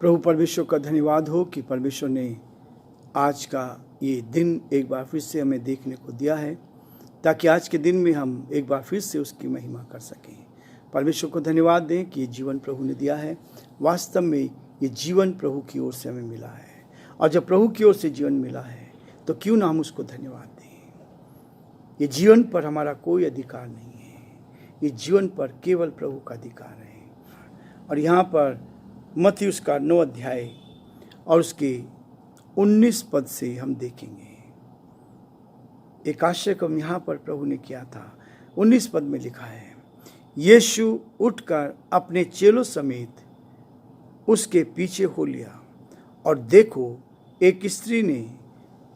प्रभु परमेश्वर का धन्यवाद हो कि परमेश्वर ने आज का ये दिन एक बार फिर से हमें देखने को दिया है, ताकि आज के दिन में हम एक बार फिर से उसकी महिमा कर सकें। परमेश्वर को धन्यवाद दें कि ये जीवन प्रभु ने दिया है। वास्तव में ये जीवन प्रभु की ओर से हमें मिला है, और जब प्रभु की ओर से जीवन मिला है तो क्यों ना हम उसको धन्यवाद दें। ये जीवन पर हमारा कोई अधिकार नहीं है, ये जीवन पर केवल प्रभु का अधिकार है। और यहाँ पर मत्ती उसका 9 अध्याय और उसके 19 पद से हम देखेंगे एक आश्चर्य को यहाँ पर प्रभु ने किया था। 19 पद में लिखा है, यीशु उठकर अपने चेलों समेत उसके पीछे हो लिया, और देखो एक स्त्री ने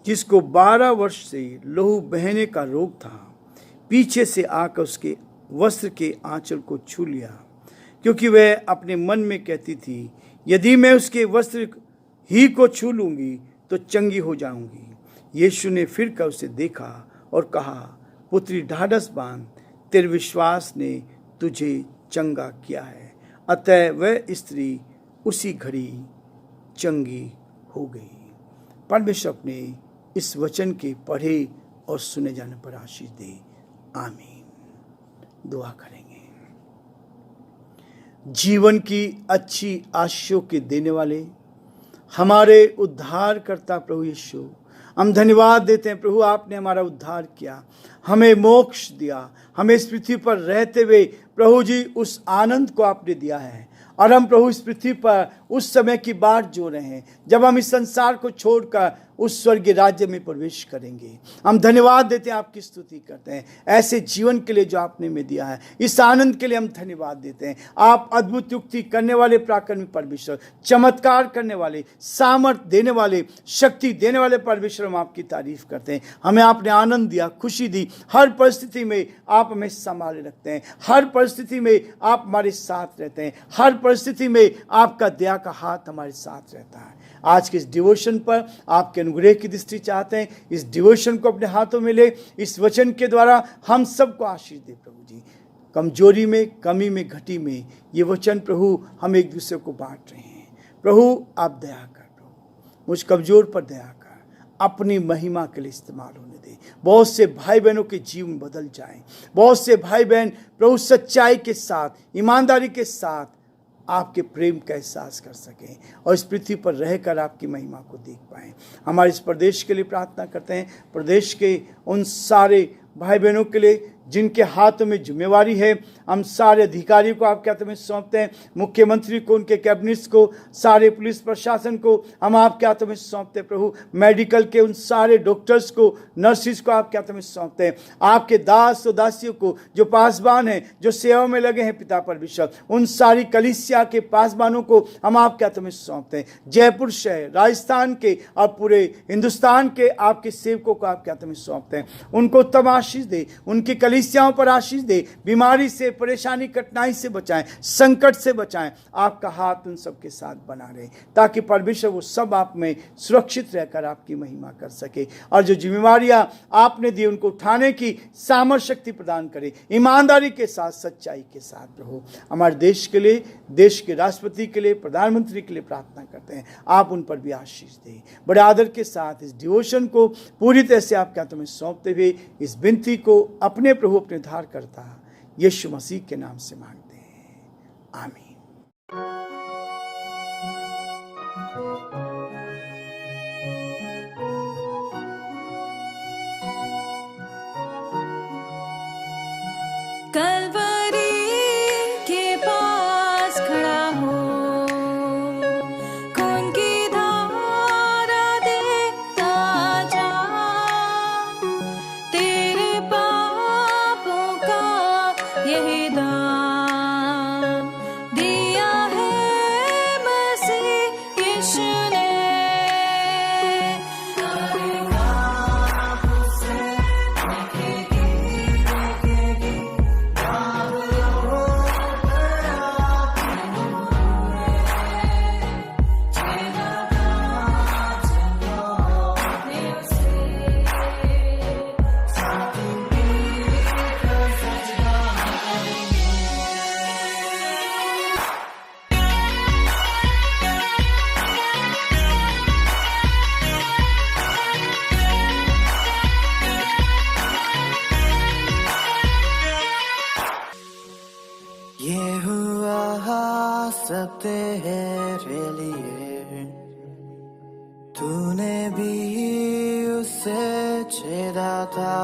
जिसको 12 वर्ष से लहू बहने का रोग था, पीछे से आकर उसके वस्त्र के आंचल को छू लिया, क्योंकि वह अपने मन में कहती थी, यदि मैं उसके वस्त्र ही को छू लूँगी तो चंगी हो जाऊंगी। यीशु ने फिर कर उसे देखा और कहा, पुत्री ढाढ़स बांध, तेरे विश्वास ने तुझे चंगा किया है। अतः वह स्त्री उसी घड़ी चंगी हो गई। परमेश्वर अपने इस वचन के पढ़े और सुने जाने पर आशीष दे। आमीन। दुआ करेंगे। जीवन की अच्छी आशीषों के देने वाले हमारे उद्धारकर्ता प्रभु यीशु, हम धन्यवाद देते हैं प्रभु, आपने हमारा उद्धार किया, हमें मोक्ष दिया, हमें इस पृथ्वी पर रहते हुए प्रभु जी उस आनंद को आपने दिया है। और हम प्रभु इस पृथ्वी पर उस समय की बाट जो रहे हैं जब हम इस संसार को छोड़कर उस स्वर्गीय राज्य में प्रवेश करेंगे। हम धन्यवाद देते हैं, आपकी स्तुति करते हैं ऐसे जीवन के लिए जो आपने हमें दिया है। इस आनंद के लिए हम धन्यवाद देते हैं। आप अद्भुत युक्ति करने वाले पराक्रमी परमेश्वर, चमत्कार करने वाले, सामर्थ देने वाले, शक्ति देने वाले परमेश्वर, हम आपकी तारीफ करते हैं। हमें आपने आनंद दिया, खुशी दी, हर परिस्थिति में आप हमें संभाले रखते हैं, हर परिस्थिति में आप हमारे साथ रहते हैं, हर परिस्थिति में आपका दया का हाथ हमारे साथ रहता है। आज के इस डिवोशन पर आपके अनुग्रह की दृष्टि चाहते हैं। इस डिवोशन को अपने हाथों में ले, इस वचन के द्वारा हम सबको आशीष दे प्रभु जी। कमजोरी में, कमी में, घटी में ये वचन प्रभु हम एक दूसरे को बांट रहे हैं। प्रभु आप दया कर, प्रभु मुझ कमजोर पर दया कर, अपनी महिमा के लिए इस्तेमाल होने दे। बहुत से भाई बहनों के जीवन बदल जाएं, बहुत से भाई बहन प्रभु सच्चाई के साथ, ईमानदारी के साथ आपके प्रेम का एहसास कर सकें और इस पृथ्वी पर रहकर आपकी महिमा को देख पाएं। हमारे इस प्रदेश के लिए प्रार्थना करते हैं, प्रदेश के उन सारे भाई बहनों के लिए जिनके हाथों में जिम्मेवारी है। हम सारे अधिकारियों को आपके हाथों में सौंपते हैं, मुख्यमंत्री को, उनके कैबिनेट्स को, सारे पुलिस प्रशासन को हम आपके हाथों में सौंपते हैं। प्रभु मेडिकल के उन सारे डॉक्टर्स को, नर्सिस को आपके हाथों में सौंपते हैं। आपके दास और दासियों को जो पासबान हैं, जो सेवा में लगे हैं पिता परमेश्वर, उन सारी कलीसिया के पासबानों को हम आपके हाथों में सौंपते हैं। जयपुर शहर, राजस्थान के और पूरे हिंदुस्तान के आपके सेवकों को आपके हाथों में सौंपते हैं। उनको उत्तम आशीष दे, उनकी कलीसियाओं पर आशीष दे, बीमारी से, परेशानी, कठिनाई से बचाएं, संकट से बचाएं। आपका हाथ उन सबके साथ बना रहे, ताकि परमेश्वर वो सब आप में सुरक्षित रहकर आपकी महिमा कर सके। और जो जिम्मेवारियां आपने दी उनको उठाने की सामर्थ शक्ति प्रदान करे, ईमानदारी के साथ, सच्चाई के साथ। प्रभु हमारे देश के लिए, देश के राष्ट्रपति के लिए, प्रधानमंत्री के लिए प्रार्थना करते हैं, आप उन पर भी आशीष दें। बड़े आदर के साथ इस डिवोशन को पूरी तरह से आपके हाथों में सौंपते हुए इस विनती को अपने प्रभु, अपने उद्धारकर्ता यीशु मसीह के नाम से मांगते हैं, आमीन। मेरे लिए। तूने भी उसे छेड़ा था,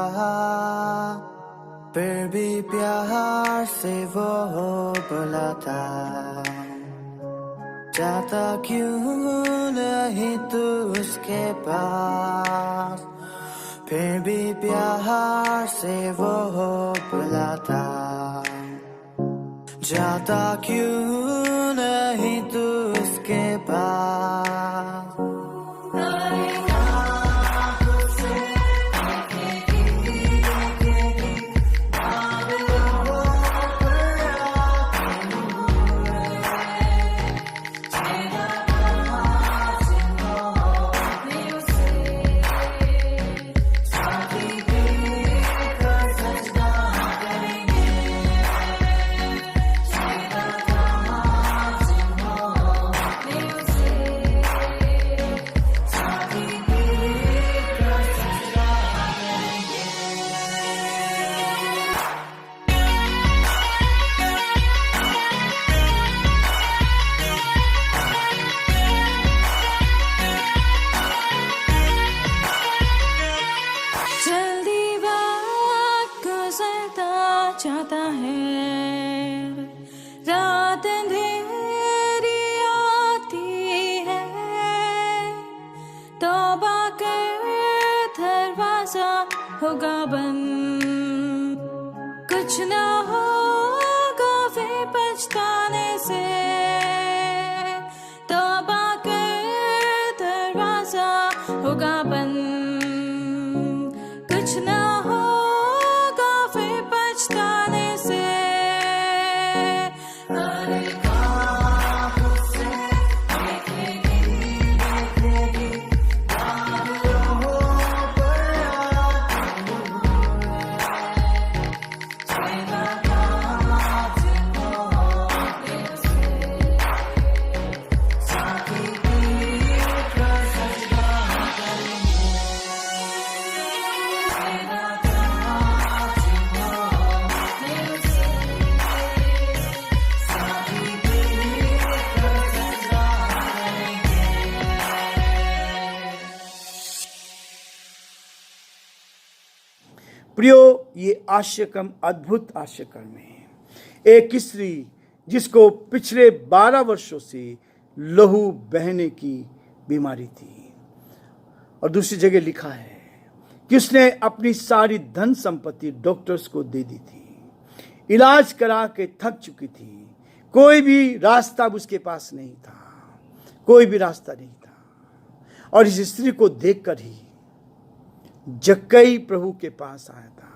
फिर भी प्यार से वो बोला था, जाता क्यों नहीं तू उसके पास। फिर भी प्यार से वो बोला था, जाता क्यों नहीं तू उसके पास। चाहता है, रात अंधेरी आती है, तौबा कर दरवाजा होगा बंद, कुछ ना होगा वे पछताने से। तौबा कर दरवाजा होगा बंद, कुछ ना होगा वे पछताने से। प्रियो, ये आश्चर्यक्रम अद्भुत आश्चर्यक्रम है। एक स्त्री जिसको पिछले 12 वर्षों से लहू बहने की बीमारी थी, और दूसरी जगह लिखा है कि उसने अपनी सारी धन संपत्ति डॉक्टर्स को दे दी थी, इलाज करा के थक चुकी थी, कोई भी रास्ता उसके पास नहीं था, कोई भी रास्ता नहीं था। और इस स्त्री को देखकर ही जक्कई प्रभु के पास आया था।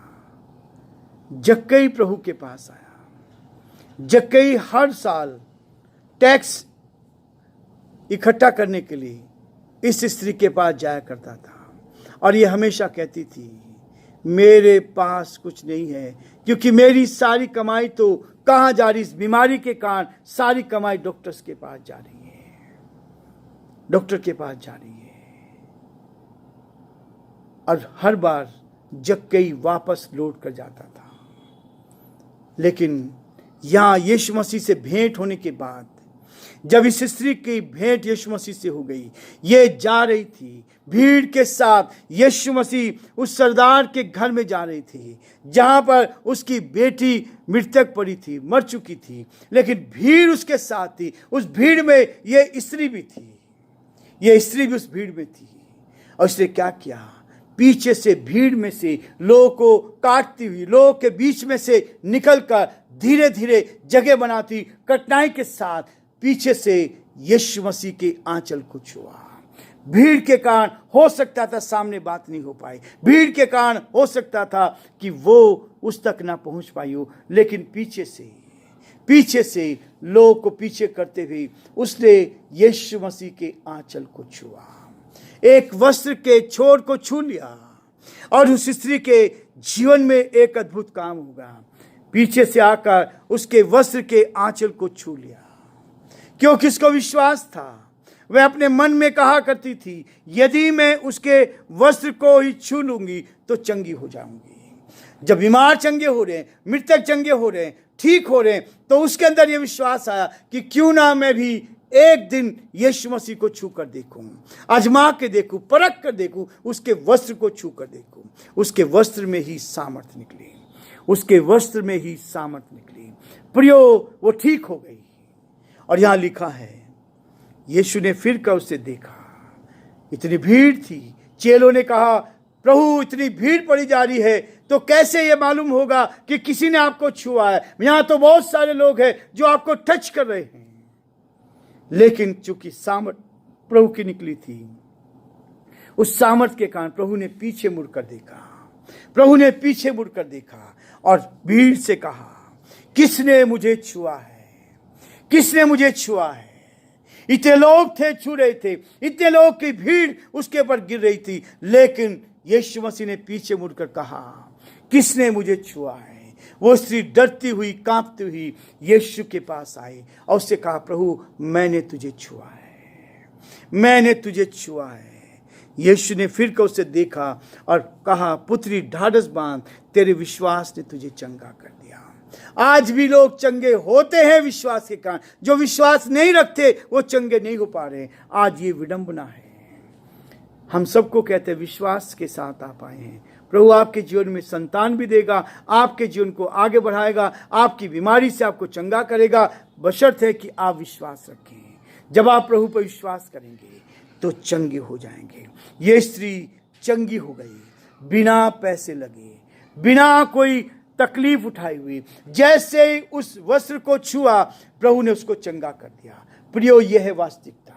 जक्कई प्रभु के पास आया। जक्कई हर साल टैक्स इकट्ठा करने के लिए इस स्त्री के पास जाया करता था, और ये हमेशा कहती थी, मेरे पास कुछ नहीं है, क्योंकि मेरी सारी कमाई तो कहाँ जा रही, इस बीमारी के कारण सारी कमाई डॉक्टर्स के पास जा रही है, डॉक्टर के पास जा रही है। और हर बार जक्कई वापस लौट कर जाता था। लेकिन यहाँ यीशु मसीह से भेंट होने के बाद, जब इस स्त्री की भेंट यीशु मसीह से हो गई, ये जा रही थी भीड़ के साथ। यीशु मसीह उस सरदार के घर में जा रही थी, जहाँ पर उसकी बेटी मृतक पड़ी थी, मर चुकी थी, लेकिन भीड़ उसके साथ थी। उस भीड़ में ये स्त्री भी थी, ये स्त्री भी उस भीड़ में थी। और उसने क्या किया, पीछे से भीड़ में से लोगों को काटती हुई, लोगों के बीच में से निकलकर धीरे धीरे जगह बनाती, कठिनाई के साथ पीछे से यीशु मसीह के आंचल को छुआ। भीड़ के कारण हो सकता था सामने बात नहीं हो पाई, भीड़ के कारण हो सकता था कि वो उस तक ना पहुंच पाई हो, लेकिन पीछे से लोगों को पीछे करते हुए उसने यीशु मसीह के आंचल को छुआ, एक वस्त्र के छोर को छू लिया, और उस स्त्री के जीवन में एक अद्भुत काम होगा। पीछे से आकर उसके वस्त्र के आंचल को छू लिया, क्योंकि उसको विश्वास था। वह अपने मन में कहा करती थी, यदि मैं उसके वस्त्र को ही छू लूंगी तो चंगी हो जाऊंगी। जब बीमार चंगे हो रहे हैं, मृतक चंगे हो रहे हैं, ठीक हो रहे हैं, तो उसके अंदर यह विश्वास आया कि क्यों ना मैं भी एक दिन यीशु मसीह को छू कर देखूं, आजमा के देखूं, परख कर देखूं, उसके वस्त्र को छू कर देखूं। उसके वस्त्र में ही सामर्थ्य निकली, उसके वस्त्र में ही सामर्थ्य निकली। प्रियो, वो ठीक हो गई। और यहां लिखा है, यीशु ने फिर कर उसे देखा, इतनी भीड़ थी। चेलों ने कहा, प्रभु इतनी भीड़ पड़ी जा रही है तो कैसे ये मालूम होगा कि किसी ने आपको छुआ है? यहां तो बहुत सारे लोग हैं जो आपको टच कर रहे हैं। लेकिन चूंकि सामर्थ प्रभु की निकली थी, उस सामर्थ के कारण प्रभु ने पीछे मुड़कर देखा, प्रभु ने पीछे मुड़कर देखा और भीड़ से कहा, किसने मुझे छुआ है? किसने मुझे छुआ है? इतने लोग थे, छू रहे थे, इतने लोग की भीड़ उसके ऊपर गिर रही थी, लेकिन यीशु मसीह ने पीछे मुड़कर कहा, किसने मुझे छुआ है? वो स्त्री डरती हुई, कांपती हुई यीशु के पास आई और उससे कहा, प्रभु मैंने तुझे छुआ है, मैंने तुझे छुआ है। यीशु ने फिर कर उसे देखा और कहा, पुत्री ढाढ़स बांध, तेरे विश्वास ने तुझे चंगा कर दिया। आज भी लोग चंगे होते हैं विश्वास के कारण, जो विश्वास नहीं रखते वो चंगे नहीं हो पा रहे। आज ये विडंबना है। हम सबको कहते हैं विश्वास के साथ आप आए हैं, प्रभु आपके जीवन में संतान भी देगा, आपके जीवन को आगे बढ़ाएगा, आपकी बीमारी से आपको चंगा करेगा, बशर्त है कि आप विश्वास रखें। जब आप प्रभु पर विश्वास करेंगे तो चंगे हो जाएंगे। ये स्त्री चंगी हो गई, बिना पैसे लगे, बिना कोई तकलीफ उठाई हुई। जैसे ही उस वस्त्र को छुआ, प्रभु ने उसको चंगा कर दिया। प्रियो, यह है वास्तविकता,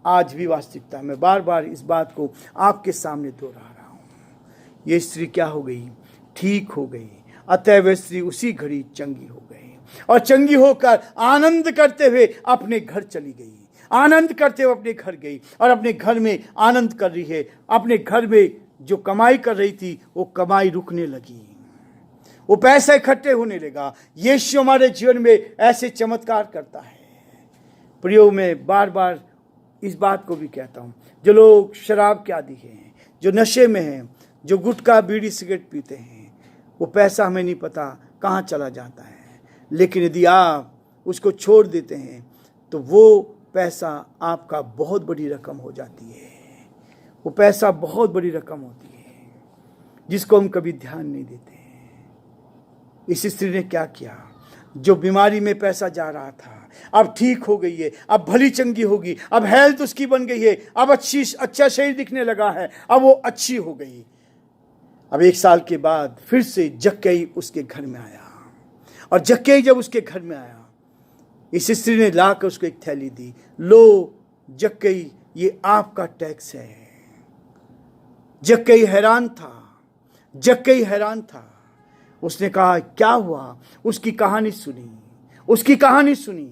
आज भी वास्तविकता। मैं बार बार इस बात को आपके सामने दोहरा रहा हूं। ये स्त्री क्या हो गई? ठीक हो गई। अतः वह स्त्री उसी घड़ी चंगी हो गई और चंगी होकर आनंद करते हुए अपने घर चली गई, आनंद करते हुए अपने घर गई और अपने घर में आनंद कर रही है। अपने घर में जो कमाई कर रही थी वो कमाई रुकने लगी, वो पैसा इकट्ठे होने लगा। यीशु हमारे जीवन में ऐसे चमत्कार करता है। प्रियो, मैं बार बार इस बात को भी कहता हूं, जो लोग शराब के आदी हैं, जो नशे में हैं, जो गुटखा बीड़ी सिगरेट पीते हैं, वो पैसा हमें नहीं पता कहाँ चला जाता है, लेकिन यदि आप उसको छोड़ देते हैं तो वो पैसा आपका बहुत बड़ी रकम हो जाती है। वो पैसा बहुत बड़ी रकम होती है जिसको हम कभी ध्यान नहीं देते। इस स्त्री ने क्या किया? जो बीमारी में पैसा जा रहा था, अब ठीक हो गई है, अब भली चंगी होगी, अब हेल्थ उसकी बन गई है, अब अच्छा शरीर दिखने लगा है, अब वो अच्छी हो गई। अब 1 साल के बाद फिर से जक्कई उसके घर में आया और जक्कई जब उसके घर में आया, इस स्त्री ने लाकर उसको एक थैली दी। लो जक्कई, ये आपका टैक्स है। जक्कई हैरान था, जक्कई हैरान था। उसने कहा, क्या हुआ? उसकी कहानी सुनी, उसकी कहानी सुनी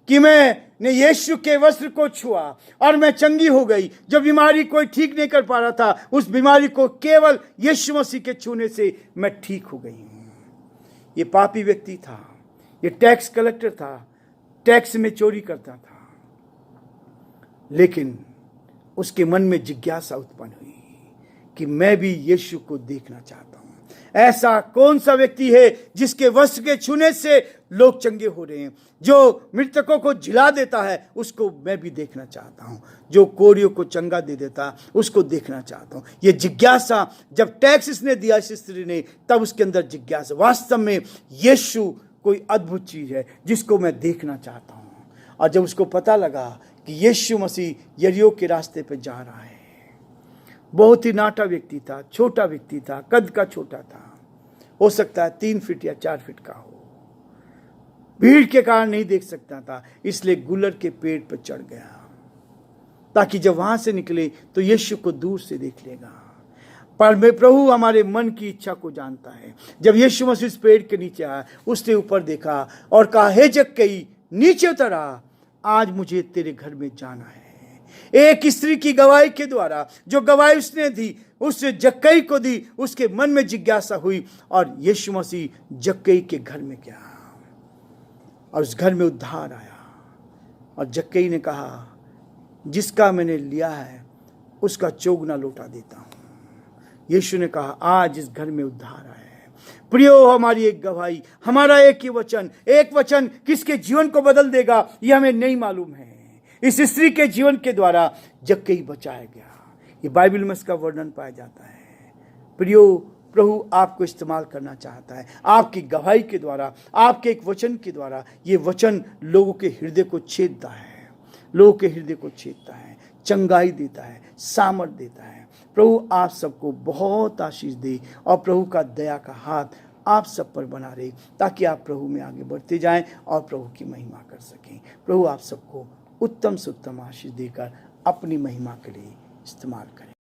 कि मैंने यीशु के वस्त्र को छुआ और मैं चंगी हो गई। जो बीमारी कोई ठीक नहीं कर पा रहा था, उस बीमारी को केवल यीशु मसीह के छूने से मैं ठीक हो गई हूं। ये पापी व्यक्ति था, ये टैक्स कलेक्टर था, टैक्स में चोरी करता था, लेकिन उसके मन में जिज्ञासा उत्पन्न हुई कि मैं भी यीशु को देखना चाहता हूं। ऐसा कौन सा व्यक्ति है जिसके वस्त्र के छूने से लोग चंगे हो रहे हैं? जो मृतकों को जिला देता है, उसको मैं भी देखना चाहता हूं। जो कोढ़ियों को चंगा दे देता, उसको देखना चाहता हूं। ये जिज्ञासा जब टैक्स इसने दिया इस स्त्री ने, तब उसके अंदर जिज्ञासा, वास्तव में यीशु कोई अद्भुत चीज है जिसको मैं देखना चाहता हूं। और जब उसको पता लगा कि यीशु मसीह यरीहो के रास्ते पर जा रहा है, बहुत ही नाटा व्यक्ति था, छोटा व्यक्ति था, कद का छोटा था, हो सकता है 3 फीट या 4 फीट का हो। भीड़ के कारण नहीं देख सकता था, इसलिए गुलर के पेड़ पर चढ़ गया ताकि जब वहां से निकले तो यीशु को दूर से देख लेगा। पर मैं प्रभु हमारे मन की इच्छा को जानता है। जब यीशु मसीह इस पेड़ के नीचे आया, उसने ऊपर देखा और कहा, हे जक्कई, नीचे उतर आ, आज मुझे तेरे घर में जाना है। एक स्त्री की गवाही के द्वारा, जो गवाही उसने दी, उसने जक्कई को दी, उसके मन में जिज्ञासा हुई और यीशु मसीह जक्कई के घर में गया और उस घर में उद्धार आया। और जक्कई ने कहा, जिसका मैंने लिया है उसका चौगुना लौटा देता हूं। यीशु ने कहा, आज इस घर में उद्धार आया है, प्रियो, हमारी एक गवाही, हमारा एक ही वचन, एक वचन किसके जीवन को बदल देगा ये हमें नहीं मालूम है। इस स्त्री के जीवन के द्वारा जक्कई बचाया गया, ये बाइबल में इसका वर्णन पाया जाता है। प्रियो, प्रभु आपको इस्तेमाल करना चाहता है, आपकी गवाही के द्वारा, आपके एक वचन के द्वारा। ये वचन लोगों के हृदय को छेदता है, लोगों के हृदय को छेदता है, चंगाई देता है, सामर्थ देता है। प्रभु आप सबको बहुत आशीष दे और प्रभु का दया का हाथ आप सब पर बना रहे, ताकि आप प्रभु में आगे बढ़ते जाएं और प्रभु की महिमा कर सकें। प्रभु आप सबको उत्तम से उत्तम आशीष देकर अपनी महिमा के लिए इस्तेमाल करें।